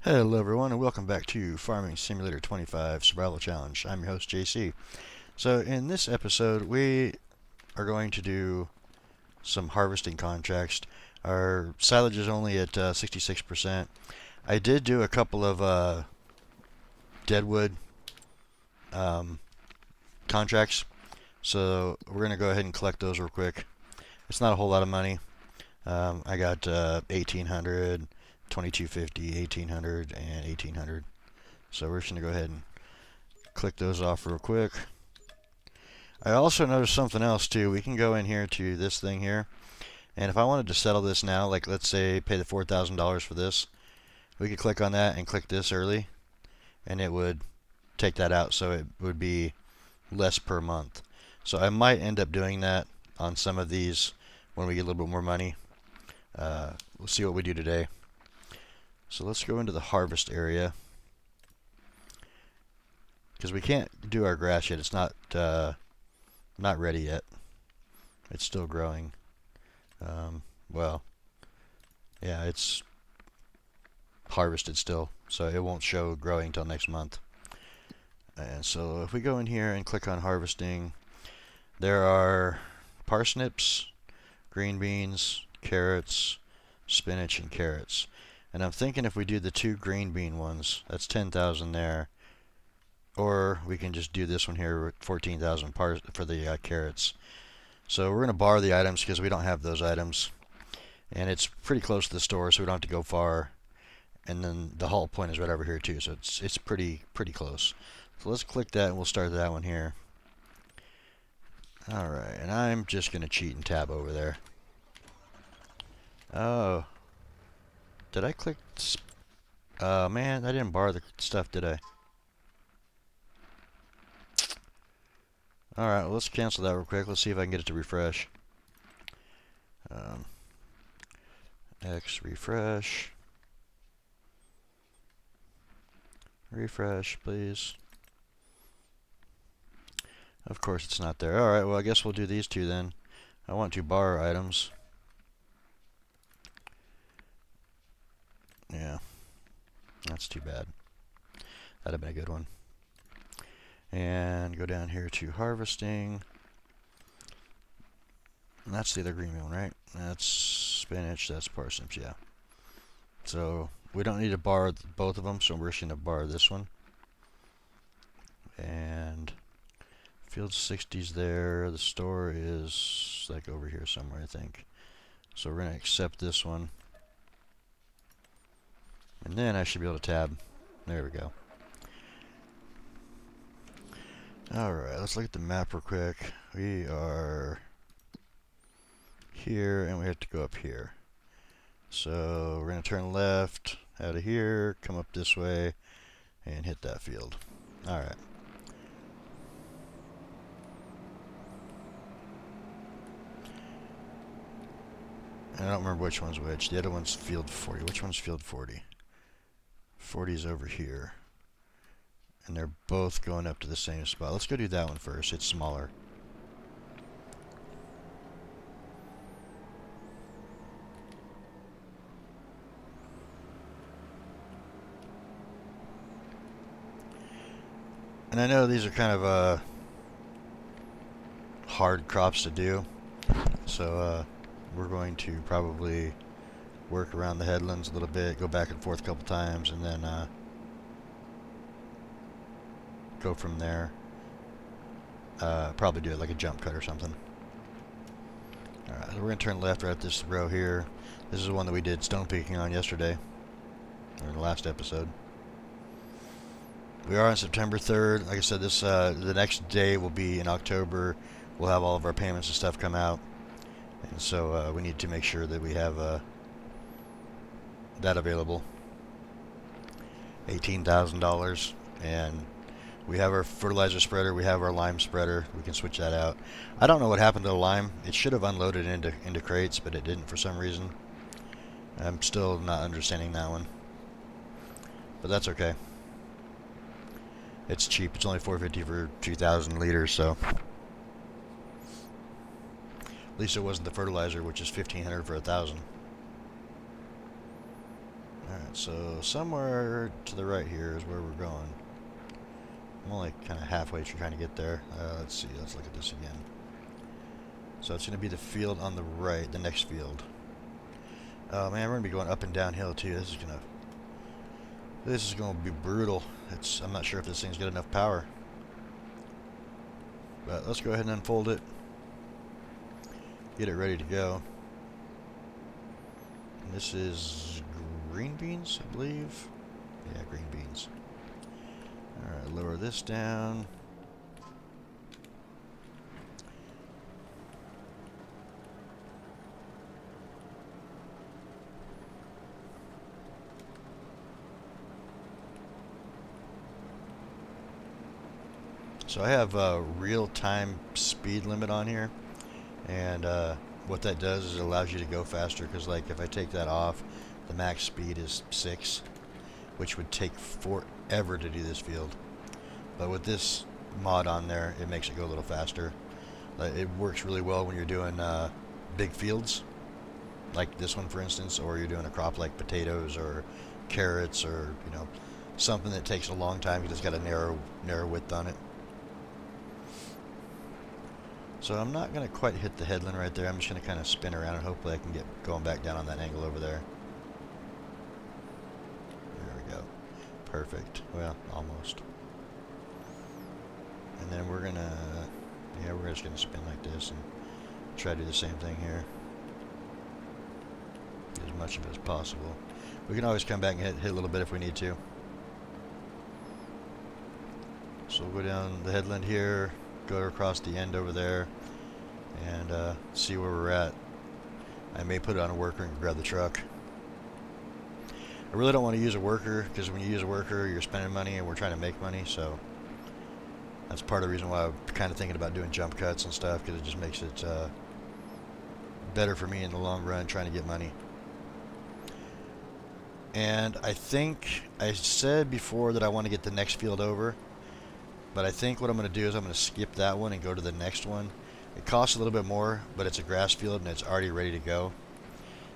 Hello everyone and welcome back to Farming Simulator 25 Survival Challenge. I'm your host JC. So in this episode we are going to do some harvesting contracts. Our silage is only at 66%. I did do a couple of deadwood um, contracts, so we're going to go ahead and collect those real quick. It's not a whole lot of money. I got 1800, 2250, 1800, and 1800. So we're just going to go ahead and click those off real quick. I also noticed something else too. We can go in here to this thing here, and if I wanted to settle this now, like let's say pay the $4,000 for this, we could click on that and click this early, and it would take that out, so it would be less per month. So I might end up doing that on some of these when we get a little bit more money. We'll see what we do today. So let's go into the harvest area, because we can't do our grass yet. It's not ready yet. It's still growing. Well, yeah, it's harvested still, so it won't show growing until next month. And so if we go in here and click on harvesting, there are parsnips, green beans, carrots, spinach, and carrots. And I'm thinking if we do the 2 green bean ones, that's 10,000 there. Or we can just do this one here, 14,000 for the carrots. So we're going to borrow the items because we don't have those items. And it's pretty close to the store, so we don't have to go far. And then the haul point is right over here too, so it's pretty close. So let's click that and we'll start that one here. Alright, and I'm just going to cheat and tab over there. Oh. Did I click... Oh man, I didn't borrow the stuff, did I? Alright, well, let's cancel that real quick. Let's see if I can get it to refresh. X refresh. Refresh, please. Of course it's not there. Alright, well I guess we'll do these two then. I want to borrow items. Yeah. That's too bad. That'd have been a good one. And go down here to harvesting. And that's the other green one, right? That's spinach, that's parsnips, yeah. So we don't need to borrow both of them, so we're just going to borrow this one. And field 60's there. The store is like over here somewhere, I think. So we're going to accept this one. And then I should be able to tab. There we go. Alright, let's look at the map real quick. We are here, and we have to go up here. So we're going to turn left out of here, come up this way, and hit that field. Alright. I don't remember which one's which. The other one's field 40. Which one's field 40? 40's over here. And they're both going up to the same spot. Let's go do that one first. It's smaller. And I know these are kind of hard crops to do. So we're going to probably work around the headlands a little bit, go back and forth a couple times, and then go from there. Probably do it like a jump cut or something. Alright, so we're going to turn left right at this row here. This is the one that we did stone peeking on yesterday, or in the last episode. We are on September 3rd. Like I said, this the next day will be in October. We'll have all of our payments and stuff come out. And so we need to make sure that we have that available. $18,000. And we have our fertilizer spreader. We have our lime spreader. We can switch that out. I don't know what happened to the lime. It should have unloaded into crates, but it didn't for some reason. I'm still not understanding that one. But that's okay. It's cheap. It's only $4.50 for 2,000 liters, so at least it wasn't the fertilizer, which is $1,500 for 1,000. Alright, so somewhere to the right here is where we're going. I'm only kind of halfway trying to get there. Let's see, let's look at this again. So it's going to be the field on the right, the next field. Oh man, we're going to be going up and downhill too. This is going to be brutal. I'm not sure if this thing's got enough power. But let's go ahead and unfold it. Get it ready to go. And this is green beans, I believe. Yeah, green beans. Alright, lower this down. So I have a real-time speed limit on here, and what that does is it allows you to go faster, because like if I take that off, the max speed is 6, which would take forever to do this field. But with this mod on there, it makes it go a little faster. It works really well when you're doing big fields, like this one for instance, or you're doing a crop like potatoes or carrots, or something that takes a long time because it's got a narrow width on it. So I'm not going to quite hit the headland right there. I'm just going to kind of spin around and hopefully I can get going back down on that angle over there. There we go. Perfect. Well, almost. And then we're just going to spin like this and try to do the same thing here. Get as much of it as possible. We can always come back and hit a little bit if we need to. So we'll go down the headland here, go across the end over there, and see where we're at. I may put it on a worker and grab the truck. I really don't want to use a worker, because when you use a worker, you're spending money and we're trying to make money, so that's part of the reason why I'm kind of thinking about doing jump cuts and stuff, because it just makes it better for me in the long run trying to get money. And I think I said before that I want to get the next field over, but I think what I'm going to do is I'm going to skip that one and go to the next one. It costs a little bit more, but it's a grass field and it's already ready to go.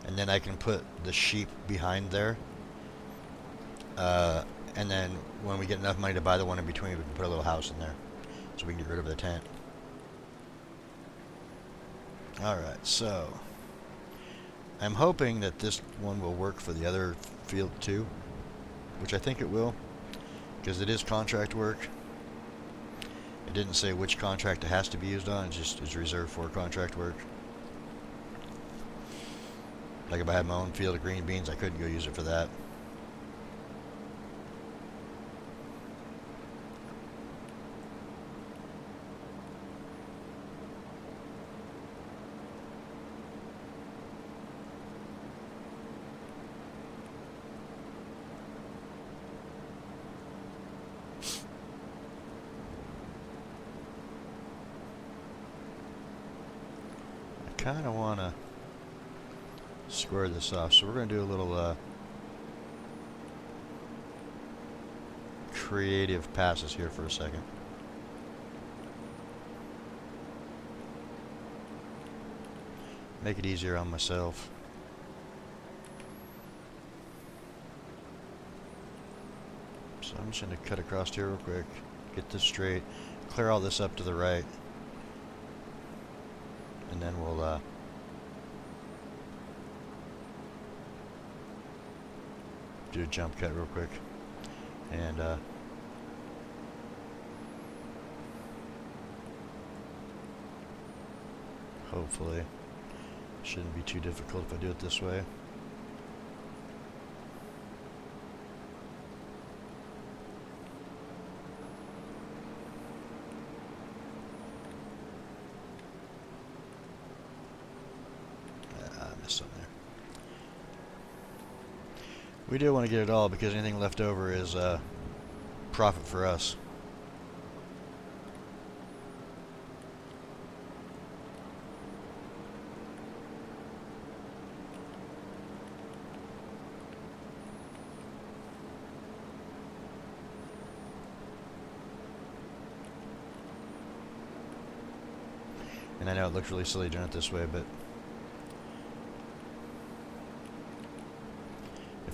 And then I can put the sheep behind there. And then when we get enough money to buy the one in between, we can put a little house in there, so we can get rid of the tent. Alright, so I'm hoping that this one will work for the other field too, which I think it will, because it is contract work. It didn't say which contract it has to be used on, it's reserved for contract work. Like if I had my own field of green beans, I couldn't go use it for that. I kind of want to square this off, so we're going to do a little creative passes here for a second. Make it easier on myself. So I'm just going to cut across here real quick, get this straight, clear all this up to the right, and then we'll do a jump cut real quick, and hopefully it shouldn't be too difficult if I do it this way. I missed something there. We do want to get it all, because anything left over is profit for us. And I know it looks really silly doing it this way, but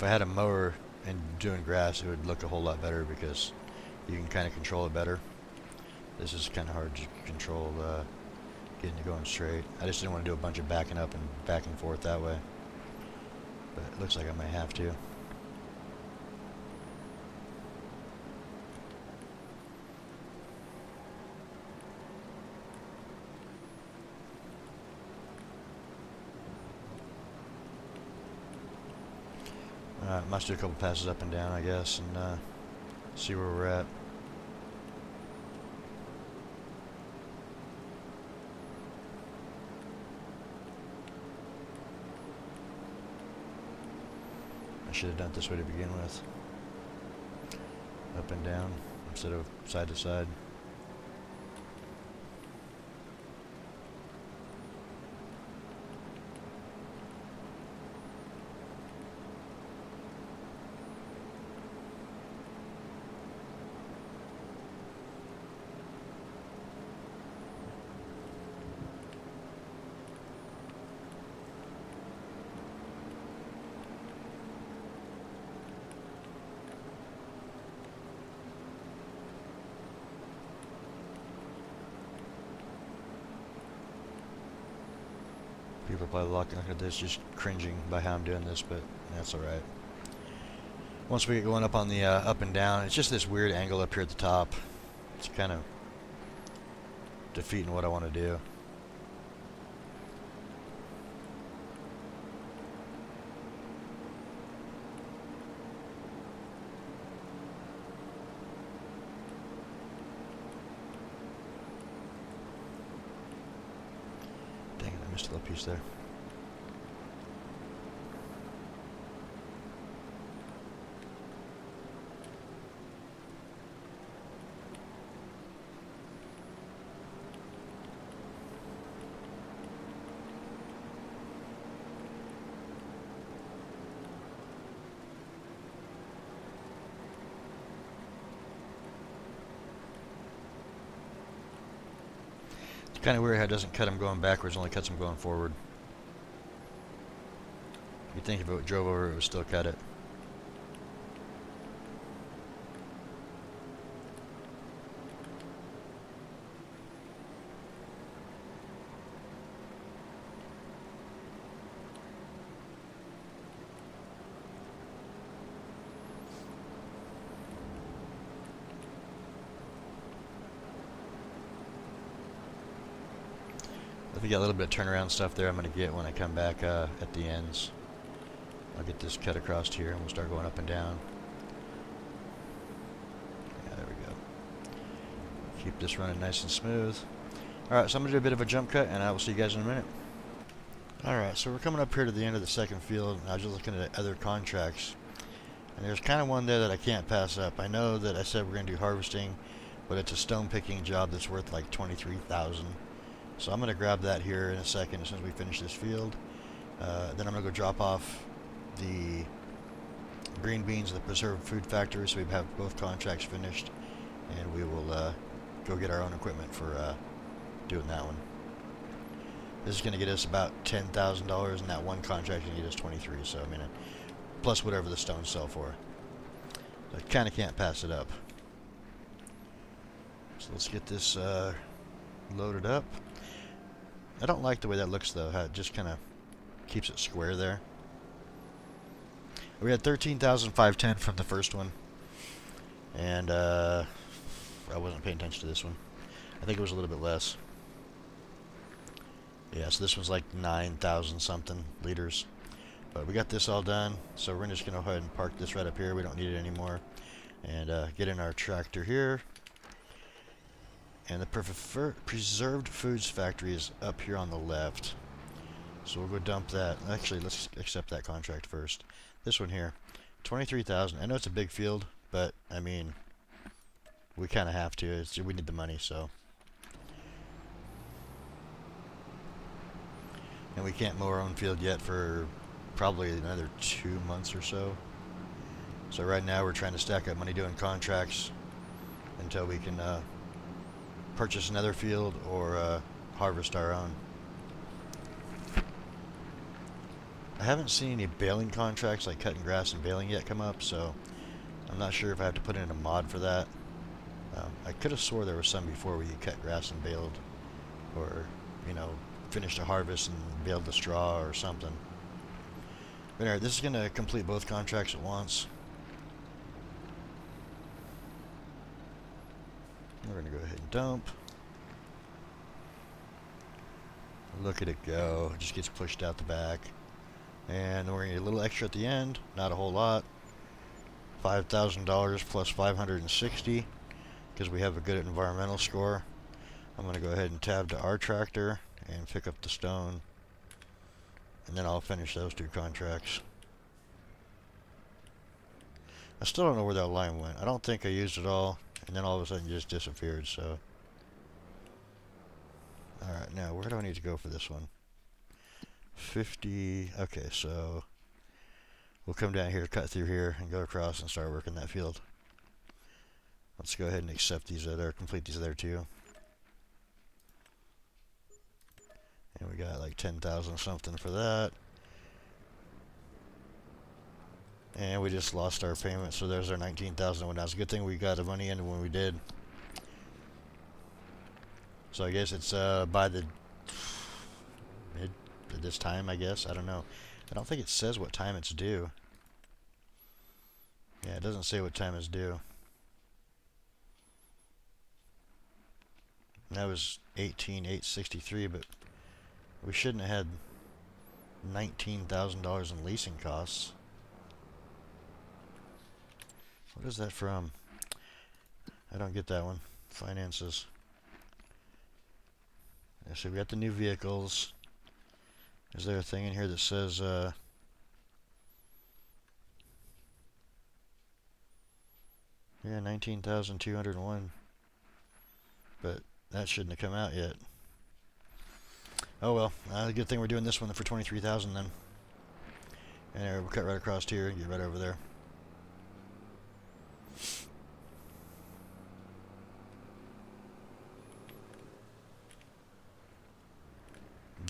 if I had a mower and doing grass, it would look a whole lot better because you can kind of control it better. This is kind of hard to control, getting it going straight. I just didn't want to do a bunch of backing up and back and forth that way. But it looks like I might have to. Must do a couple passes up and down, I guess, and see where we're at. I should have done it this way to begin with. Up and down instead of side to side. People are probably looking at this just cringing by how I'm doing this, but that's alright. Once we get going up on the up and down, it's just this weird angle up here at the top. It's kind of defeating what I want to do. Dang it, I missed a little piece there. Kind of weird how it doesn't cut them going backwards, only cuts them going forward. You'd think if it drove over, it would still cut it. If we got a little bit of turnaround stuff there, I'm going to get when I come back at the ends. I'll get this cut across here and we'll start going up and down. Yeah, there we go. Keep this running nice and smooth. Alright, so I'm going to do a bit of a jump cut and I will see you guys in a minute. Alright, so we're coming up here to the end of the second field, and I was just looking at other contracts. And there's kind of one there that I can't pass up. I know that I said we're going to do harvesting, but it's a stone picking job that's worth like $23,000. So I'm going to grab that here in a second as soon as we finish this field. Then I'm going to go drop off the green beans at the preserved food factory so we have both contracts finished. And we will go get our own equipment for doing that one. This is going to get us about $10,000, and that one contract is going to get us 23. So I mean, plus whatever the stones sell for. So I kind of can't pass it up. So let's get this loaded up. I don't like the way that looks though, how it just kind of keeps it square there. We had 13,510 from the first one, and I wasn't paying attention to this one. I think it was a little bit less. Yeah, so this one's like 9,000 something liters. But we got this all done, so we're just going to go ahead and park this right up here. We don't need it anymore. And get in our tractor here. And the preserved foods factory is up here on the left. So we'll go dump that. Actually, let's accept that contract first. This one here, 23,000. I know it's a big field, but I mean, we kind of have to. We need the money, so. And we can't mow our own field yet for probably another 2 months or so. So right now we're trying to stack up money doing contracts until we can purchase another field or harvest our own. I haven't seen any baling contracts like cutting grass and baling yet come up, so I'm not sure if I have to put in a mod for that. I could have swore there was some before where you cut grass and baled, or, you know, finished a harvest and baled the straw or something. But anyway, this is going to complete both contracts at once. We're going to go ahead and dump. Look at it go. It just gets pushed out the back. And we're going to get a little extra at the end. Not a whole lot. $5,000 plus 560 because we have a good environmental score. I'm going to go ahead and tab to our tractor and pick up the stone. And then I'll finish those two contracts. I still don't know where that line went. I don't think I used it all. And then all of a sudden it just disappeared, so. Alright, now where do I need to go for this one? 50. Okay, so we'll come down here, cut through here, and go across and start working that field. Let's go ahead and accept these other, complete these other two. And we got like 10,000 something for that. And we just lost our payment, so there's our 19,000 Now it's a good thing we got the money in when we did. So I guess it's by the mid this time, I guess. I don't know. I don't think it says what time it's due. Yeah, it doesn't say what time it's due. That was 18,863, but we shouldn't have had $19,000 in leasing costs. What is that from? I don't get that one. Finances. So we got the new vehicles. Is there a thing in here that says yeah, 19,201. But that shouldn't have come out yet. Oh well, good thing we're doing this one for 23,000 then. And we'll cut right across here and get right over there.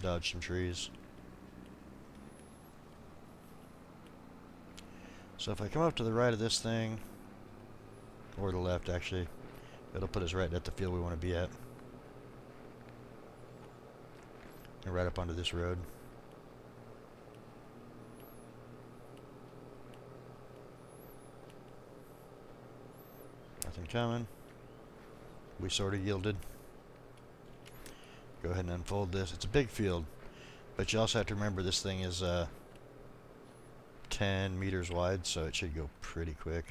Dodge some trees. So if I come up to the right of this thing, or the left actually, it'll put us right at the field we want to be at. And right up onto this road. Nothing coming. We sort of yielded. Go ahead and unfold this. It's a big field, but you also have to remember this thing is 10 meters wide, so it should go pretty quick.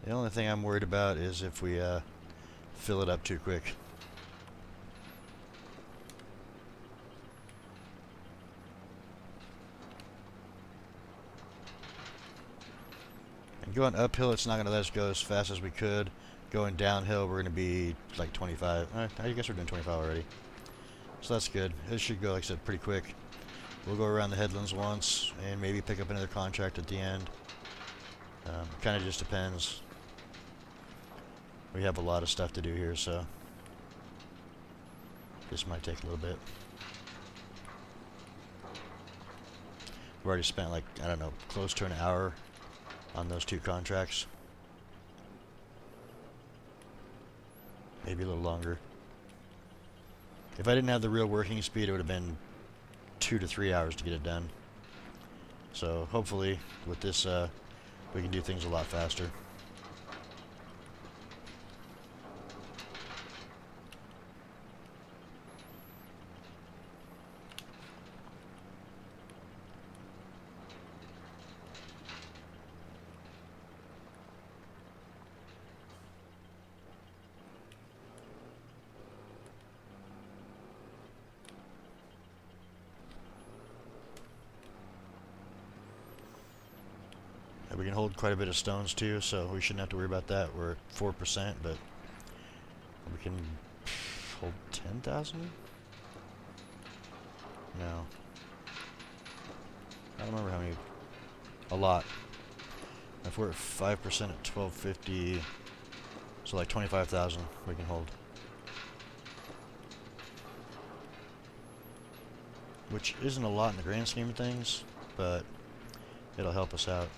The only thing I'm worried about is if we fill it up too quick. And going uphill, it's not going to let us go as fast as we could. Going downhill, we're going to be like 25. I guess we're doing 25 already. So that's good. It should go, like I said, pretty quick. We'll go around the headlands once and maybe pick up another contract at the end. Kind of just depends. We have a lot of stuff to do here, so this might take a little bit. We've already spent like, I don't know, close to an hour on those two contracts. Maybe a little longer. If I didn't have the real working speed, it would have been 2 to 3 hours to get it done. So hopefully with this, we can do things a lot faster. We can hold quite a bit of stones too, so we shouldn't have to worry about that. We're at 4%, but we can hold 10,000? No. I don't remember how many. A lot. If we're at 5% at 1250, so like 25,000 we can hold. which isn't a lot in the grand scheme of things, but it'll help us out.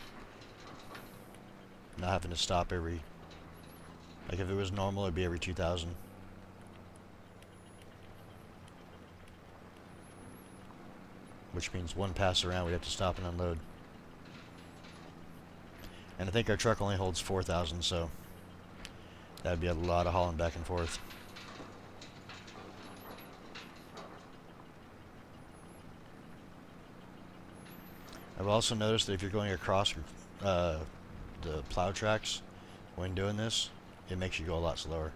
Not having to stop every, like if it was normal, it'd be every 2,000. Which means one pass around, we'd have to stop and unload. And I think our truck only holds 4,000, so that'd be a lot of hauling back and forth. I've also noticed that if you're going across the plow tracks when doing this, it makes you go a lot slower.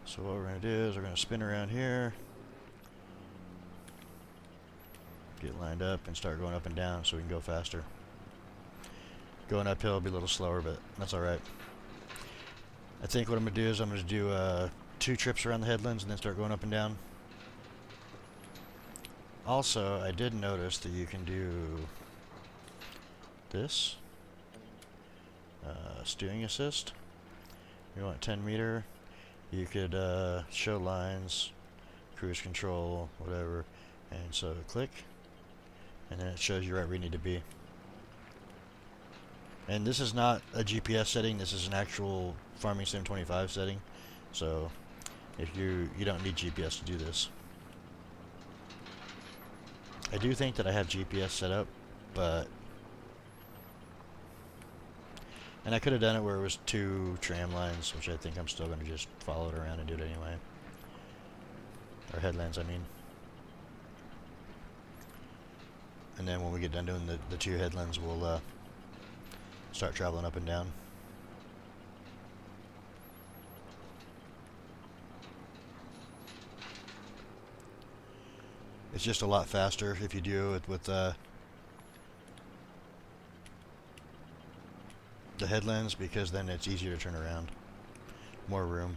So what we're going to do is we're going to spin around here, get lined up, and start going up and down so we can go faster. Going uphill will be a little slower, but that's alright. I think what I'm going to do is I'm going to do 2 trips around the headlands and then start going up and down. Also, I did notice that you can do this. Steering assist. You want 10 meter. You could show lines, cruise control, whatever. And so click. And then it shows you right where you need to be. And this is not a GPS setting, this is an actual Farming Sim 25 setting. So if you don't need GPS to do this. I do think that I have GPS set up, but and I could have done it where it was 2 tram lines, which I think I'm still going to just follow it around and do it anyway. Or headlands, I mean. And then when we get done doing the 2 headlands, we'll start traveling up and down. It's just a lot faster if you do it with the headlands, because then it's easier to turn around. More room.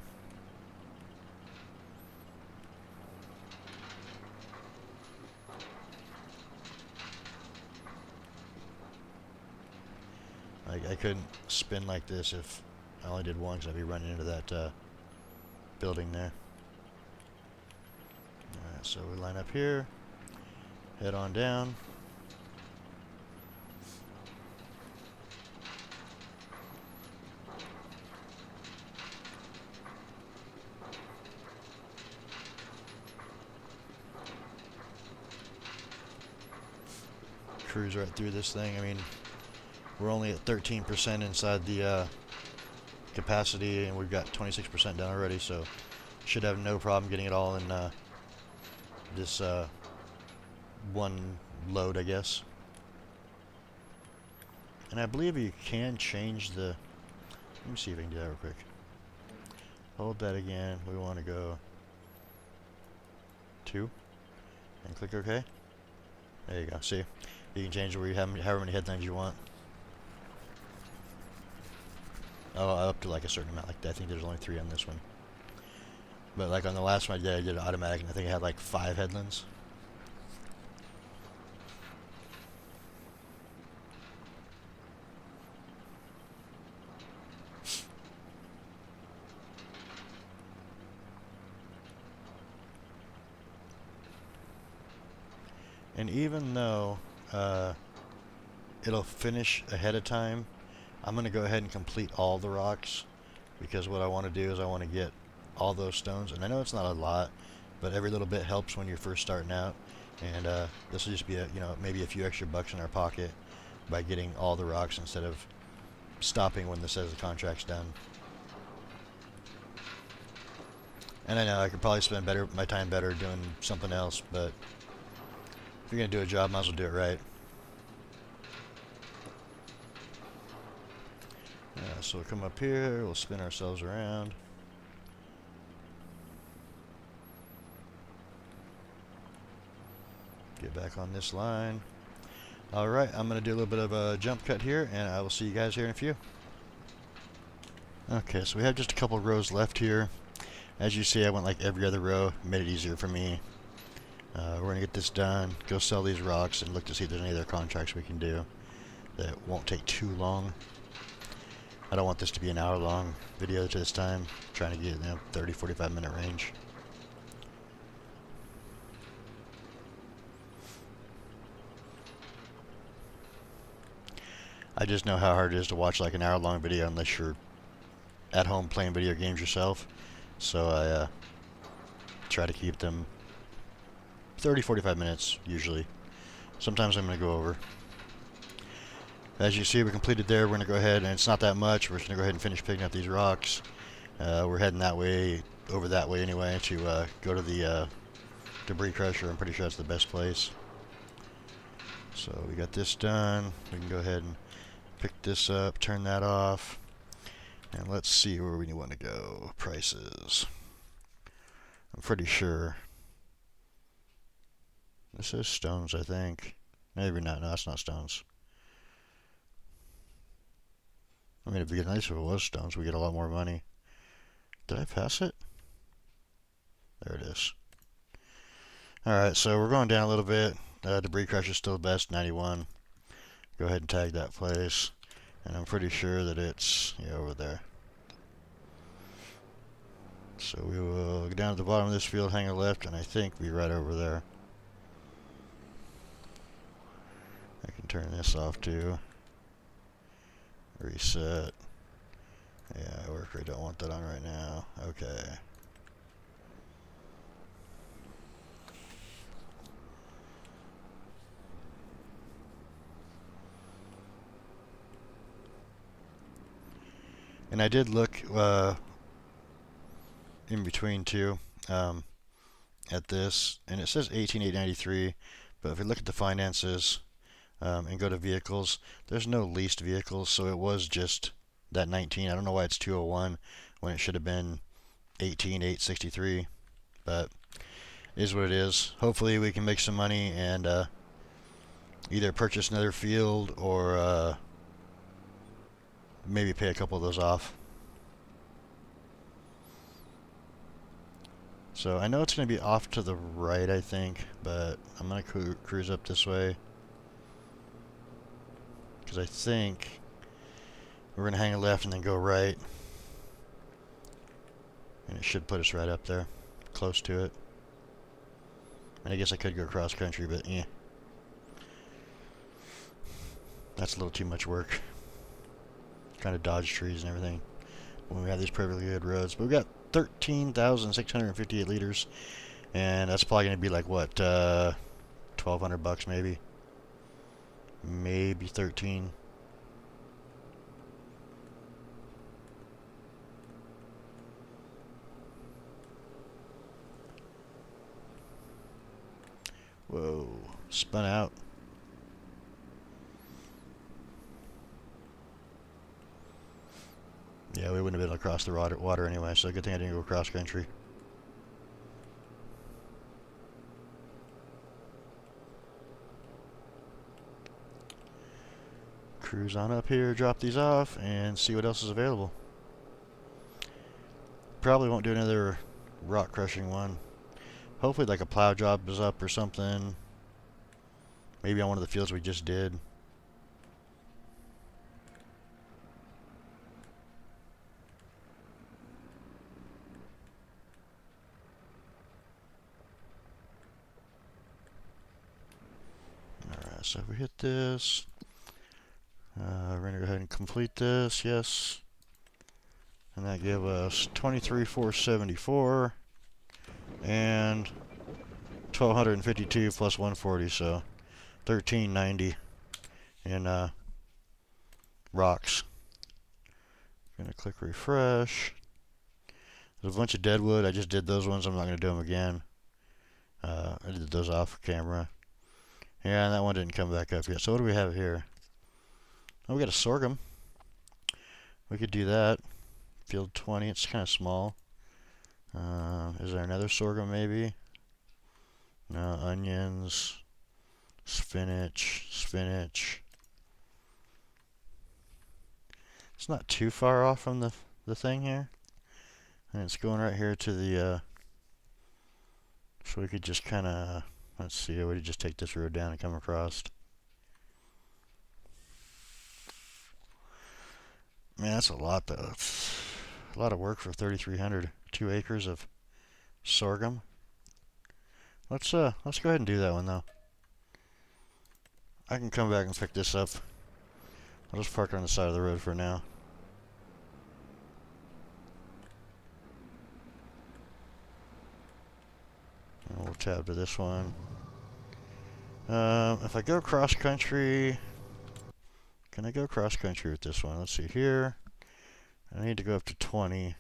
I couldn't spin like this if I only did one, because I'd be running into that building there. Alright, so we line up here, head on down. Cruise right through this thing. I mean, we're only at 13% inside the capacity, and we've got 26% done already, so should have no problem getting it all in this one load, I guess. And I believe you can change the... Let me see if I can do that real quick. Hold that again. We want to go 2 and click OK. There you go. See? You can change it where you have however many headlines you want. Oh, up to like a certain amount. Like I think there's only 3 on this one. But like on the last one I did it automatic, and I think I had like 5 headlands. And even though it'll finish ahead of time, I'm going to go ahead and complete all the rocks, because what I want to do is I want to get all those stones. And I know it's not a lot, but every little bit helps when you're first starting out. And this will just be maybe a few extra bucks in our pocket by getting all the rocks instead of stopping when this says the contract's done. And I know I could probably spend my time better doing something else, but if you're going to do a job, might as well do it right. So we'll come up here, we'll spin ourselves around. Get back on this line. Alright, I'm going to do a little bit of a jump cut here, and I will see you guys here in a few. Okay, so we have just a couple rows left here. As you see, I went like every other row, made it easier for me. We're going to get this done, go sell these rocks, and look to see if there's any other contracts we can do that won't take too long. I don't want this to be an hour-long video this time. I'm trying to get in the 30-45 minute range. I just know how hard it is to watch like an hour-long video unless you're at home playing video games yourself. So I try to keep them 30-45 minutes usually. Sometimes I'm going to go over. As you see, we completed there. We're going to go ahead, and it's not that much. We're just going to go ahead and finish picking up these rocks. We're heading that way, over that way anyway, to go to the debris crusher. I'm pretty sure that's the best place. So we got this done. We can go ahead and pick this up, turn that off, and let's see where we want to go. Prices. I'm pretty sure. This is stones, I think. Maybe not. No, that's not stones. I mean, it'd be nice if it was stones. We get a lot more money. Did I pass it? There it is. Alright, so we're going down a little bit. Debris crusher is still the best, 91. Go ahead and tag that place. And I'm pretty sure that it's over there. So we will go down to the bottom of this field, hang a left, and I think we're right over there. I can turn this off too. Reset. Yeah, worker, don't want that on right now. Okay. And I did look in between too at this, and it says 18,893, but if we look at the finances and go to vehicles, there's no leased vehicles, so it was just that 19. I don't know why it's 201 when it should have been 18,863, but it is what it is. Hopefully we can make some money and either purchase another field or maybe pay a couple of those off. So I know it's going to be off to the right, I think, but I'm going to cruise up this way. Because I think we're going to hang a left and then go right. And it should put us right up there, close to it. And I guess I could go cross country, but yeah. That's a little too much work. Trying to dodge trees and everything when we have these perfectly good roads. But we've got 13,658 liters, and that's probably going to be like what, $1,200 maybe, maybe 13. Whoa, spun out. Yeah, we wouldn't have been able to cross the water anyway, so good thing I didn't go cross country. Cruise on up here, drop these off, and see what else is available. Probably won't do another rock crushing one. Hopefully like a plow job is up or something. Maybe on one of the fields we just did. Alright, so if we hit this, we're going to go ahead and complete this, yes. And that gave us 23,474 and 1,252 plus 140, so 1,390 in rocks. Gonna click refresh. There's a bunch of deadwood. I just did those ones. I'm not gonna do them again. I did those off camera. Yeah, and that one didn't come back up yet. So what do we have here? Oh, we got a sorghum. We could do that. Field 20. It's kind of small. Is there another sorghum maybe? No, onions, spinach. It's not too far off from the thing here. And it's going right here to the, so we could just kind of, let's see, we could just take this road down and come across. Man, that's a lot though. It's a lot of work for 3,300. 2 acres of sorghum. Let's go ahead and do that one though. I can come back and pick this up. I'll just park on the side of the road for now. And we'll tab to this one. If I go cross country, can I go cross country with this one? Let's see here. I need to go up to 20.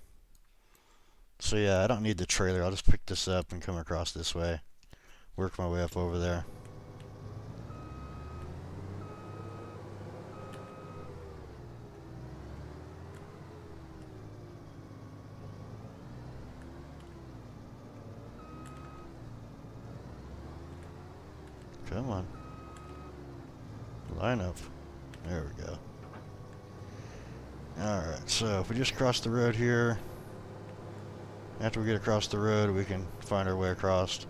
So yeah, I don't need the trailer. I'll just pick this up and come across this way. Work my way up over there. Come on. Line up. There we go. Alright, so if we just cross the road here, after we get across the road, we can find our way across.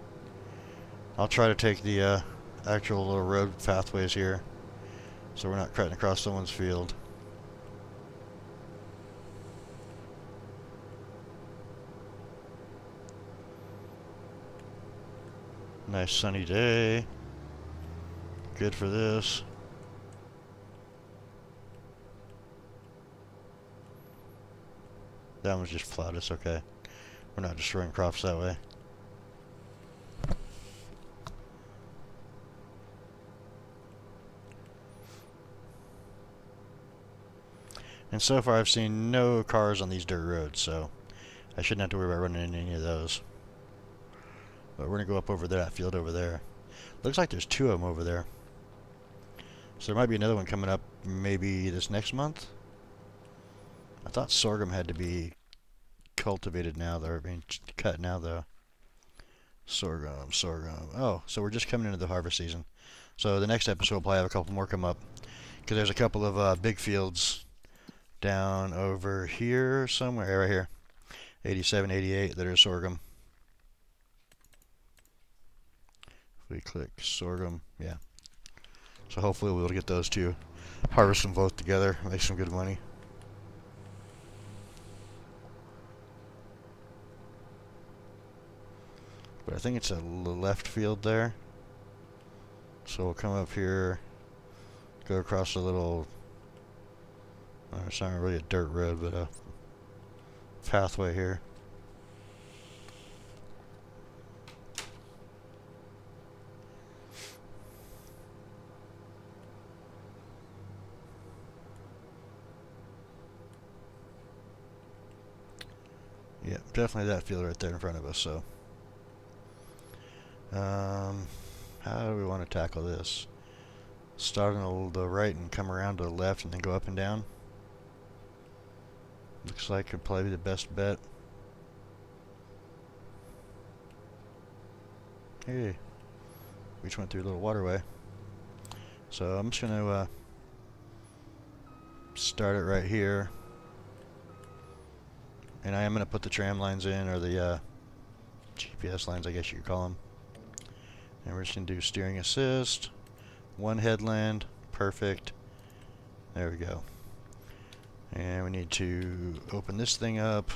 I'll try to take the actual little road pathways here, so we're not cutting across someone's field. Nice sunny day. Good for this. That one's just plowed. It's okay. We're not destroying crops that way. And so far I've seen no cars on these dirt roads, so I shouldn't have to worry about running into any of those. But we're going to go up over that field over there. Looks like there's 2 of them over there. So there might be another one coming up maybe this next month. I thought sorghum had to be cultivated now, though, or being cut now, though. Sorghum. Oh, so we're just coming into the harvest season. So the next episode will probably have a couple more come up. Because there's a couple of big fields down over here somewhere, right here. 87, 88 that are sorghum. If we click sorghum, yeah. So hopefully we'll get those two, harvest them both together, make some good money. But I think it's a left field there. So we'll come up here, go across a little, it's not really a dirt road, but a pathway here. Yeah, definitely that field right there in front of us, so. How do we want to tackle this? Start on the right and come around to the left and then go up and down? Looks like it'd probably be the best bet. Hey, we just went through a little waterway. So I'm just going to start it right here. And I am going to put the tram lines in, or the GPS lines, I guess you could call them. And we're just going to do steering assist. One headland. Perfect. There we go. And we need to open this thing up.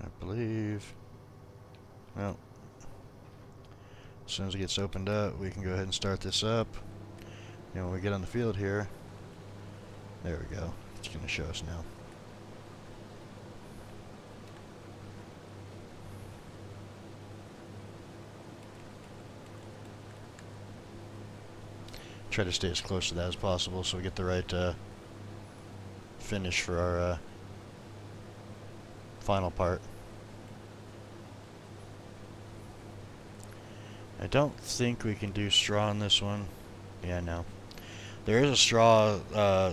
I believe. Well, as soon as it gets opened up, we can go ahead and start this up. And when we get on the field here, there we go. It's going to show us now. Try to stay as close to that as possible so we get the right finish for our final part. I don't think we can do straw on this one. Yeah, no. There is a straw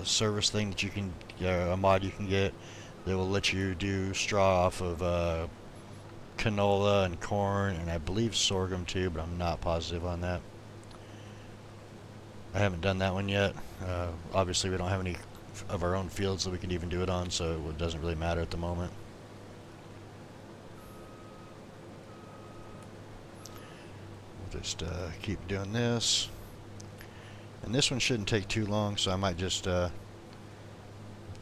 service thing that you can, a mod you can get that will let you do straw off of canola and corn, and I believe sorghum too, but I'm not positive on that. I haven't done that one yet. Obviously, we don't have any of our own fields that we can even do it on, so it doesn't really matter at the moment. We'll just keep doing this. And this one shouldn't take too long, so I might just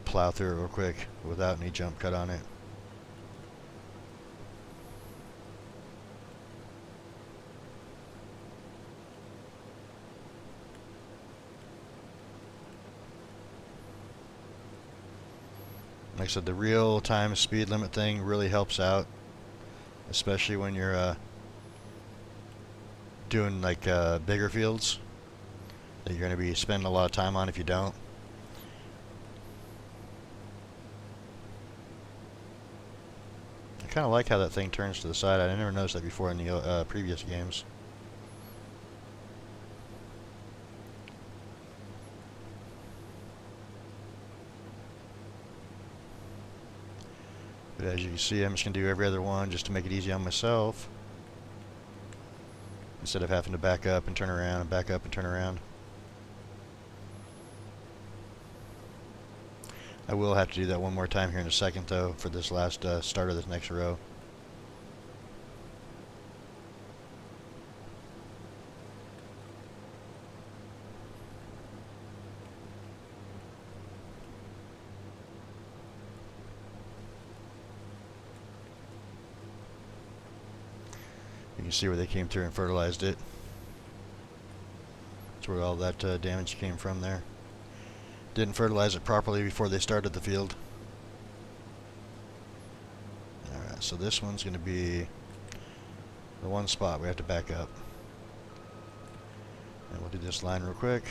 plow through it real quick without any jump cut on it. Like I said, the real time speed limit thing really helps out, especially when you're doing like bigger fields that you're going to be spending a lot of time on if you don't. I kind of like how that thing turns to the side. I never noticed that before in the previous games. But as you can see, I'm just going to do every other one just to make it easy on myself, instead of having to back up and turn around and back up and turn around. I will have to do that one more time here in a second, though, for this last start of this next row. You can see where they came through and fertilized it. That's where all that damage came from there. Didn't fertilize it properly before they started the field. Alright, so this one's going to be the one spot we have to back up. And we'll do this line real quick.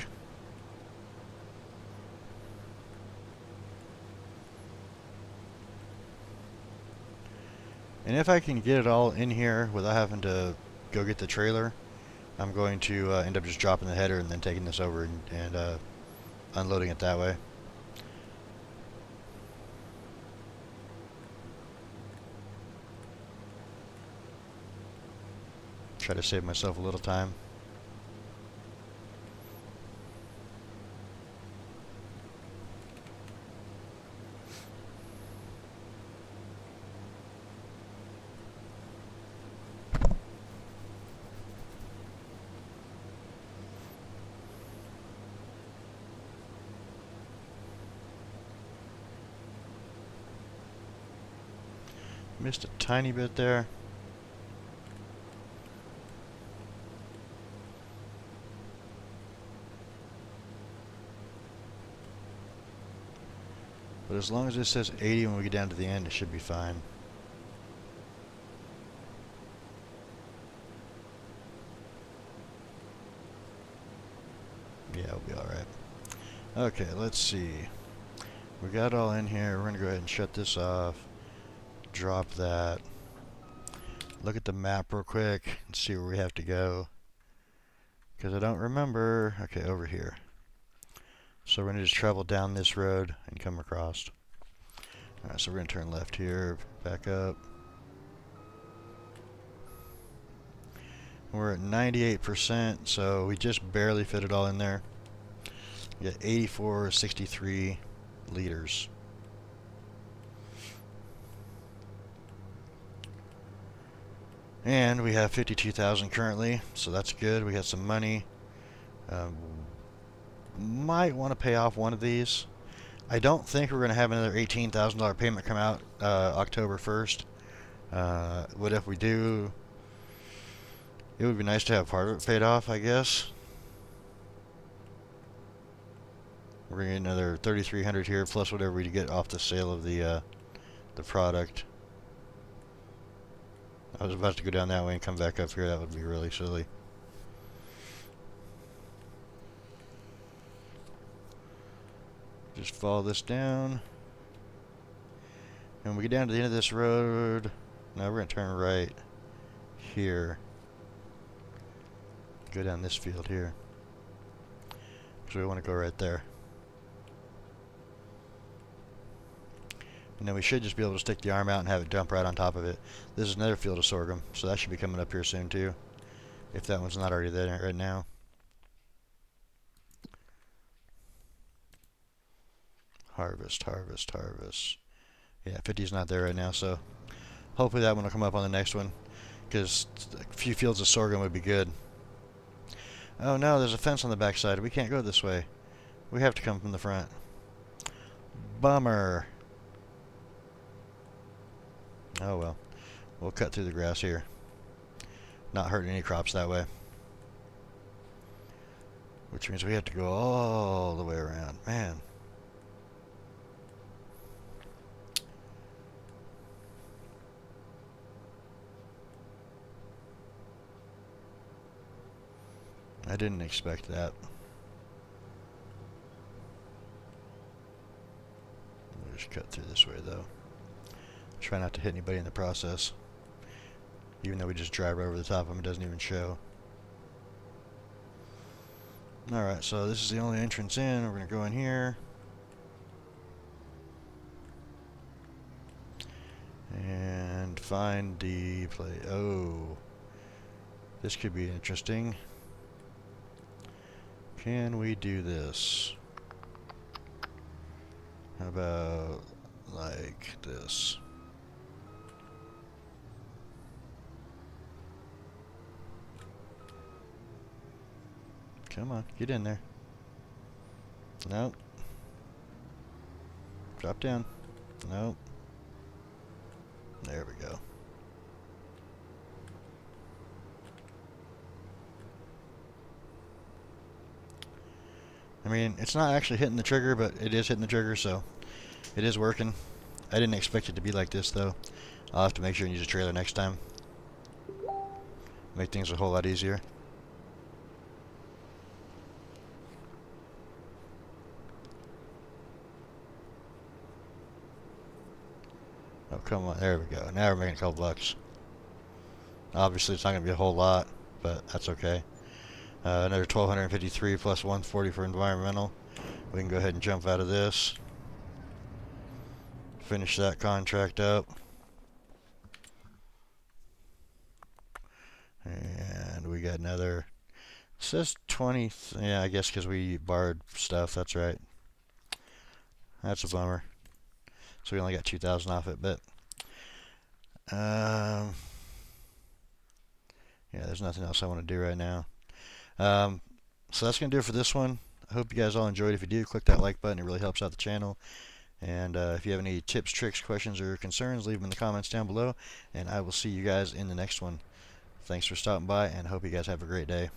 And if I can get it all in here without having to go get the trailer, I'm going to end up just dropping the header and then taking this over and unloading it that way. Try to save myself a little time. Missed a tiny bit there. But as long as it says 80 when we get down to the end, it should be fine. Yeah, it'll be alright. Okay, let's see. We got it all in here. We're going to go ahead and shut this off. Drop that. Look at the map real quick and see where we have to go, because I don't remember. Okay, over here. So we're going to just travel down this road and come across. Alright, so we're going to turn left here, back up. We're at 98%, so we just barely fit it all in there. We got 8463 liters. And we have 52,000 currently, so that's good. We got some money. Might want to pay off one of these. I don't think we're going to have another $18,000 payment come out October 1st. What if we do? It would be nice to have part of it paid off, I guess. We're going to get another 3,300 here, plus whatever we get off the sale of the product. I was about to go down that way and come back up here. That would be really silly. Just follow this down. And when we get down to the end of this road, now we're going to turn right here. Go down this field here. So we want to go right there. And then we should just be able to stick the arm out and have it dump right on top of it. This is another field of sorghum, so that should be coming up here soon too, if that one's not already there right now. Harvest, harvest, harvest. Yeah, 50's not there right now, so hopefully that one will come up on the next one, because a few fields of sorghum would be good. Oh no, there's a fence on the backside. We can't go this way. We have to come from the front. Bummer. Oh well. We'll cut through the grass here. Not hurting any crops that way. Which means we have to go all the way around. Man. I didn't expect that. We'll just cut through this way though. Try not to hit anybody in the process. Even though we just drive right over the top of them, it doesn't even show. Alright, so this is the only entrance in. We're going to go in here. And find the play. Oh. This could be interesting. Can we do this? How about like this? Come on, get in there. Nope. Drop down. Nope. There we go. I mean, it's not actually hitting the trigger, but it is hitting the trigger, so it is working. I didn't expect it to be like this, though. I'll have to make sure and use a trailer next time. Make things a whole lot easier. Oh, come on. There we go. Now we're making a couple bucks. Obviously, it's not going to be a whole lot, but that's okay. Another 1,253 plus 140 for environmental. We can go ahead and jump out of this. Finish that contract up. And we got another. It says 20. Yeah, I guess because we borrowed stuff. That's right. That's a bummer. So we only got 2,000 off it, but yeah, there's nothing else I want to do right now. So that's gonna do it for this one. I hope you guys all enjoyed. If you do, click that like button. It really helps out the channel. And if you have any tips, tricks, questions, or concerns, leave them in the comments down below. And I will see you guys in the next one. Thanks for stopping by, and hope you guys have a great day.